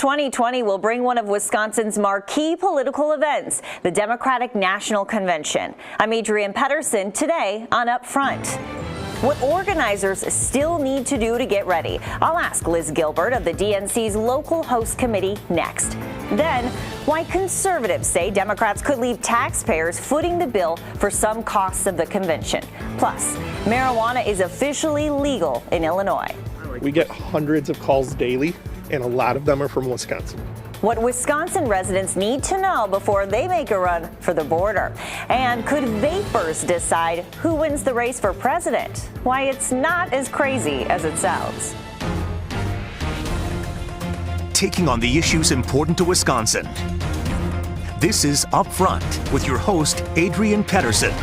2020 will bring one of Wisconsin's marquee political events, the Democratic National Convention. I'm Adrienne Pedersen, today on Up Front. What organizers still need to do to get ready. I'll ask Liz Gilbert of the DNC's local host committee next. Then, why conservatives say Democrats could leave taxpayers footing the bill for some costs of the convention. Plus, marijuana is officially legal in Illinois. We get hundreds of calls daily, and a lot of them are from Wisconsin. What Wisconsin residents need to know before they make a run for the border. And could vapors decide who wins the race for president? Why it's not as crazy as it sounds. Taking on the issues important to Wisconsin. This is Up Front with your host, Adrienne Pedersen.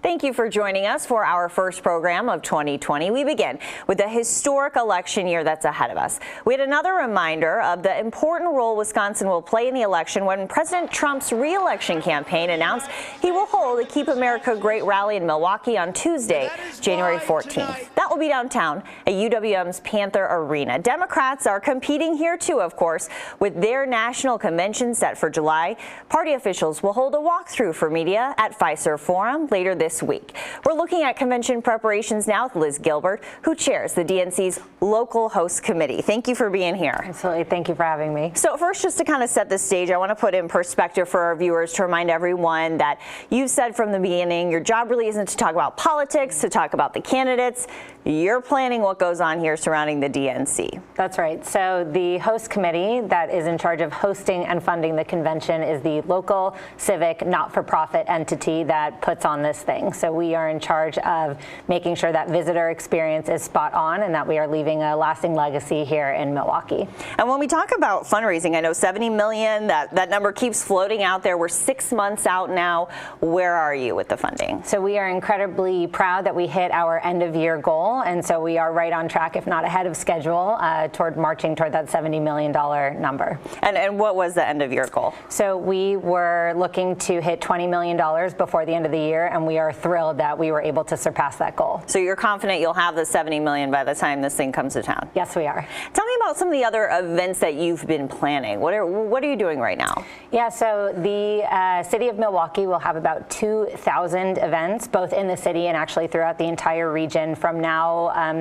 Thank you for joining us for our first program of 2020. We begin with the historic election year that's ahead of us. We had another reminder of the important role Wisconsin will play in the election when President Trump's re-election campaign announced he will hold a Keep America Great rally in Milwaukee on Tuesday, January 14th. That will be downtown at UWM's Panther Arena. Democrats are competing here too, of course, with their national convention set for July. Party officials will hold a walkthrough for media at Fiserv Forum later this week. We're looking at convention preparations now with Liz Gilbert, who chairs the DNC's local host committee. Thank you for being here. Absolutely. Thank you for having me. So first, just to kind of set the stage, I want to put in perspective for our viewers to remind everyone that you said from the beginning your job really isn't to talk about politics, to talk about the candidates. You're planning what goes on here surrounding the DNC. That's right. So the host committee that is in charge of hosting and funding the convention is the local civic not-for-profit entity that puts on this thing. So we are in charge of making sure that visitor experience is spot on and that we are leaving a lasting legacy here in Milwaukee. And when we talk about fundraising, I know $70 million, that number keeps floating out there. We're 6 months out now. Where are you with the funding? So we are incredibly proud that we hit our end of year goal. And so we are right on track, if not ahead of schedule, toward marching toward that $70 million number. And what was the end of year goal? So we were looking to hit $20 million before the end of the year, and we are thrilled that we were able to surpass that goal. So you're confident you'll have the $70 million by the time this thing comes to town? Yes, we are. Tell me about some of the other events that you've been planning. What are you doing right now? Yeah, so the city of Milwaukee will have about 2,000 events, both in the city and actually throughout the entire region from now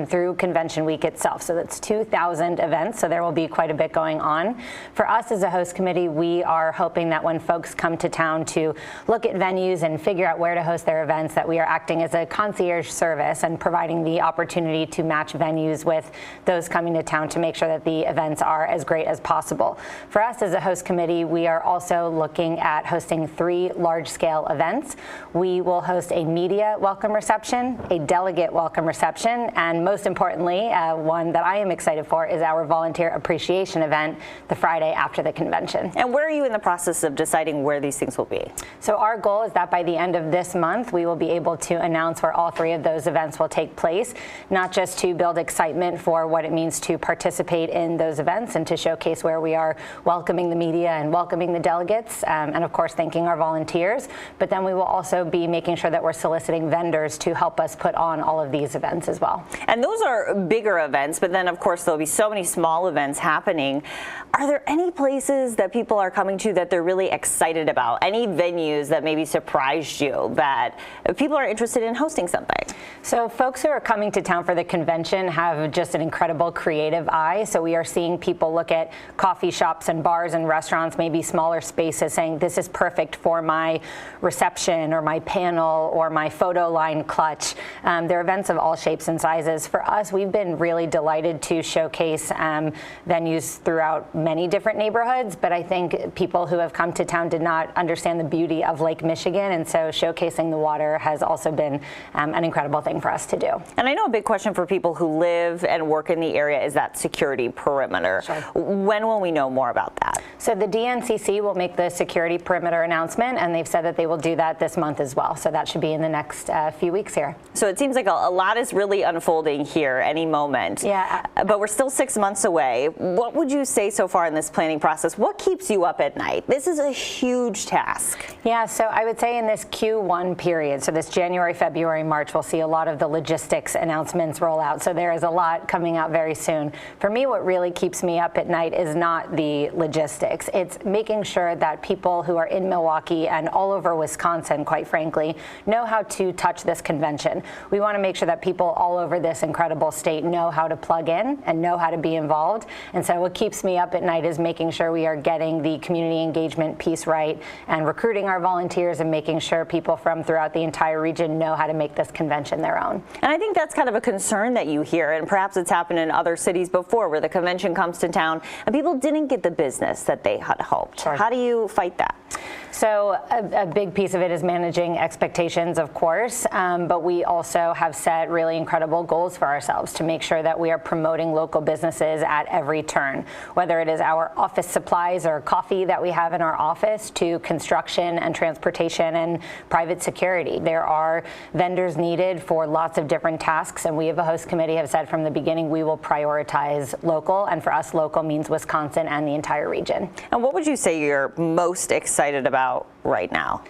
through convention week itself. So that's 2,000 events, so there will be quite a bit going on. For us as a host committee, we are hoping that when folks come to town to look at venues and figure out where to host their events, that we are acting as a concierge service and providing the opportunity to match venues with those coming to town to make sure that the events are as great as possible. For us as a host committee, we are also looking at hosting 3 large-scale events. We will host a media welcome reception, a delegate welcome reception, and most importantly, one that I am excited for is our volunteer appreciation event the Friday after the convention. And where are you in the process of deciding where these things will be? So our goal is that by the end of this month, we will be able to announce where all 3 of those events will take place, not just to build excitement for what it means to participate in those events and to showcase where we are welcoming the media and welcoming the delegates, and of course thanking our volunteers, but then we will also be making sure that we're soliciting vendors to help us put on all of these events as well. And those are bigger events, but then of course there'll be so many small events happening. Are there any places that people are coming to that they're really excited about? Any venues that maybe surprised you that people are interested in hosting something? So folks who are coming to town for the convention have just an incredible creative eye. So we are seeing people look at coffee shops and bars and restaurants, maybe smaller spaces, saying this is perfect for my reception or my panel or my photo line clutch. There are events of all shapes and sizes. For us, we've been really delighted to showcase venues throughout many different neighborhoods, but I think people who have come to town did not understand the beauty of Lake Michigan, and so showcasing the water has also been an incredible thing for us to do. And I know a big question for people who live and work in the area is that security perimeter. Sure. When will we know more about that? So the DNCC will make the security perimeter announcement, and they've said that they will do that this month as well. So that should be in the next few weeks here. So it seems like a lot is really unfolding here any moment. Yeah. But we're still 6 months away. What would you say so far in this planning process? What keeps you up at night? This is a huge task. Yeah, so I would say in this Q1 period, so this January, February, March, we'll see a lot of the logistics announcements roll out. So there is a lot coming out very soon. For me, what really keeps me up at night is not the logistics. It's making sure that people who are in Milwaukee and all over Wisconsin, quite frankly, know how to touch this convention. We want to make sure that people all over this incredible state know how to plug in and know how to be involved. And so what keeps me up at night is making sure we are getting the community engagement piece right and recruiting our volunteers and making sure people from throughout the entire region know how to make this convention their own. And I think that's kind of a concern that you hear, and perhaps it's happened in other cities before where the convention comes to town and people didn't get the business that they had hoped. Sure. How do you fight that? So a big piece of it is managing expectations, of course, but we also have set really incredible goals for ourselves to make sure that we are promoting local businesses at every turn, whether it is our office supplies or coffee that we have in our office to construction and transportation and private security. There are vendors needed for lots of different tasks, and we as a host committee have said from the beginning we will prioritize local, and for us local means Wisconsin and the entire region. And what would you say you're most excited about right now?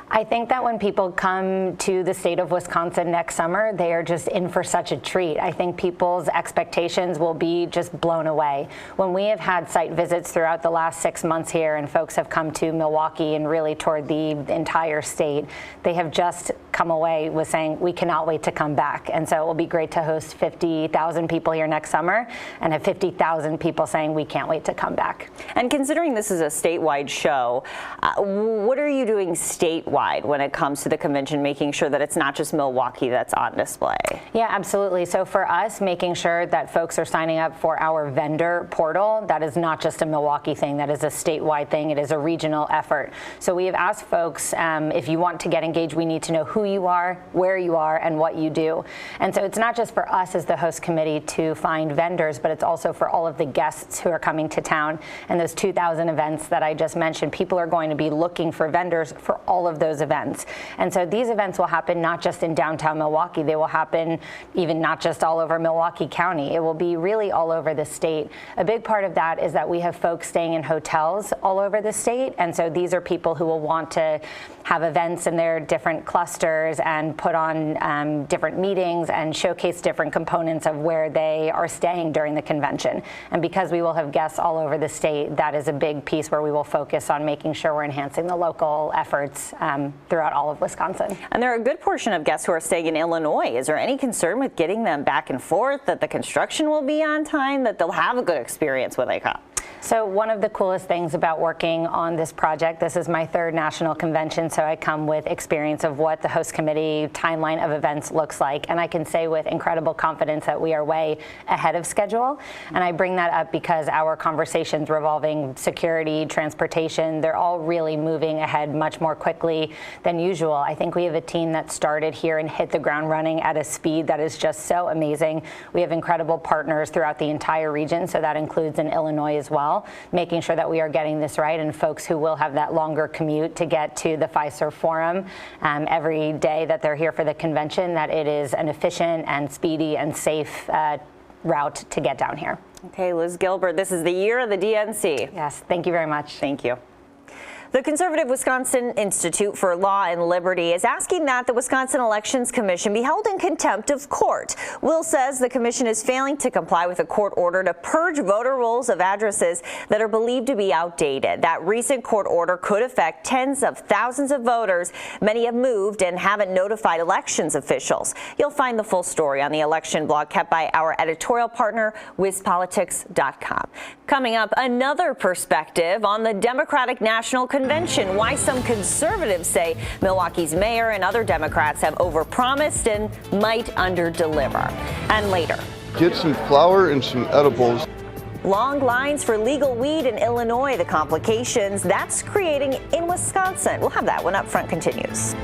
I think that when people come to the state of Wisconsin next summer, they are just in for such a treat. I think people's expectations will be just blown away. When we have had site visits throughout the last 6 months here and folks have come to Milwaukee and really toward the entire state, they have just come away with saying, we cannot wait to come back. And so it will be great to host 50,000 people here next summer and have 50,000 people saying, we can't wait to come back. And considering this is a statewide show, what are you doing statewide when it comes to the convention, making sure that it's not just Milwaukee that's on display? Yeah, absolutely. So for us, making sure that folks are signing up for our vendor portal, that is not just a Milwaukee thing, that is a statewide thing. It is a regional effort. So we have asked folks, if you want to get engaged, we need to know who you are, where you are, and what you do. And so it's not just for us as the host committee to find vendors, but it's also for all of the guests who are coming to town. And those 2,000 events that I just mentioned, people are going to be looking for vendors for all of those events. And so these events will happen not just in downtown Milwaukee, they will happen even not just all over Milwaukee County. It will be really all over the state. A big part of that is that we have folks staying in hotels all over the state. And so these are people who will want to have events in their different clusters and put on different meetings and showcase different components of where they are staying during the convention. And because we will have guests all over the state, that is a big piece where we will focus on making sure we're enhancing the local efforts throughout all of Wisconsin. And there are a good portion of guests who are staying in Illinois. Is there any concern with getting them back and forth, that the construction will be on time, that they'll have a good experience when they come? So one of the coolest things about working on this project, this is my third national convention, so I come with experience of what the host committee timeline of events looks like. And I can say with incredible confidence that we are way ahead of schedule. And I bring that up because our conversations revolving security, transportation, they're all really moving ahead much more quickly than usual. I think we have a team that started here and hit the ground running at a speed that is just so amazing. We have incredible partners throughout the entire region, so that includes in Illinois as well, making sure that we are getting this right, and folks who will have that longer commute to get to the Fiserv Forum every day that they're here for the convention, that it is an efficient and speedy and safe route to get down here. Okay, Liz Gilbert, this is the year of the DNC. Yes, thank you very much. Thank you. The Conservative Wisconsin Institute for Law and Liberty is asking that the Wisconsin Elections Commission be held in contempt of court. Will says the commission is failing to comply with a court order to purge voter rolls of addresses that are believed to be outdated. That recent court order could affect tens of thousands of voters. Many have moved and haven't notified elections officials. You'll find the full story on the election blog kept by our editorial partner, WizPolitics.com. Coming up, another perspective on the Democratic National Convention, why some conservatives say Milwaukee's mayor and other Democrats have overpromised and might underdeliver. And later, get some flour and some edibles. Long lines for legal weed in Illinois, the complications that's creating in Wisconsin. We'll have that when Up Front continues.